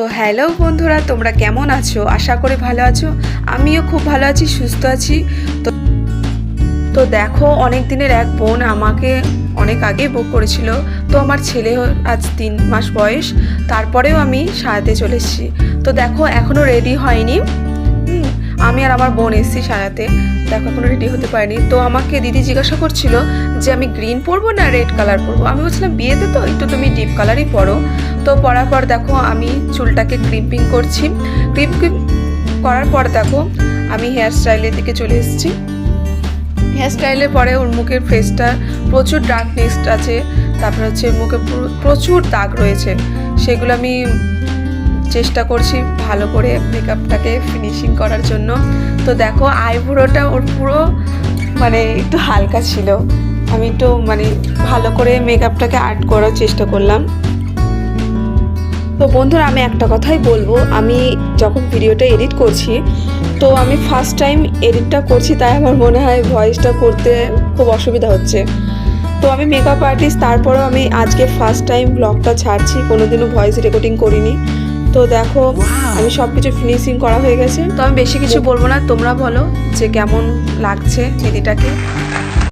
তো হ্যালো বন্ধুরা, তোমরা কেমন আছো? আশা করি ভালো আছো। আমিও খুব ভালো আছি, সুস্থ আছি। তো দেখো, অনেক দিনের এক বোন আমাকে অনেক আগে বুক করেছিল। তো আমার ছেলে আজ 3 মাস বয়স, তারপরেও আমি সাজাতে চলে এসেছি। তো দেখো, এখনও রেডি হয়নি। আমি আর আমার বোন এসেছি সাজাতে। দেখো, এখনও রেডি হতে পারিনি। তো আমাকে দিদি জিজ্ঞাসা করছিল যে আমি গ্রিন পরবো না রেড কালার পরবো। আমি বলছিলাম বিয়েতে তো একটু তুমি ডিপ কালারই পরো। তো পরার পর দেখো আমি চুলটাকে ক্রিম্পিং করছি। ক্রিম্পিং করার পর দেখো আমি হেয়ার স্টাইলের দিকে চলে এসেছি। হেয়ার স্টাইলের পরে ওর মুখের ফেসটা প্রচুর ডার্কনেস আছে, তারপরে হচ্ছে মুখে প্রচুর দাগ রয়েছে, সেগুলো আমি চেষ্টা করছি ভালো করে মেকআপটাকে ফিনিশিং করার জন্য। তো দেখো আইব্রোটা ওর পুরো মানে একটু হালকা ছিল, আমি একটু মানে ভালো করে মেকআপটাকে আর্ট করার চেষ্টা করলাম। তো বন্ধুরা, আমি একটা কথাই বলবো, আমি যখন ভিডিওটা এডিট করছি, তো আমি ফার্স্ট টাইম এডিটটা করছি, তাই আমার মনে হয় ভয়েসটা করতে খুব অসুবিধা হচ্ছে। তো আমি মেকআপ আর্টিস্ট, তারপরেও আমি আজকে ফার্স্ট টাইম ব্লগটা ছাড়ছি, কোনোদিনও ভয়েস রেকর্ডিং করিনি। তো দেখো আমি সব কিছু ফিনিশিং করা হয়ে গেছে। তো আমি বেশি কিছু বলবো না, তোমরা বলো যে কেমন লাগছে দিদিটাকে।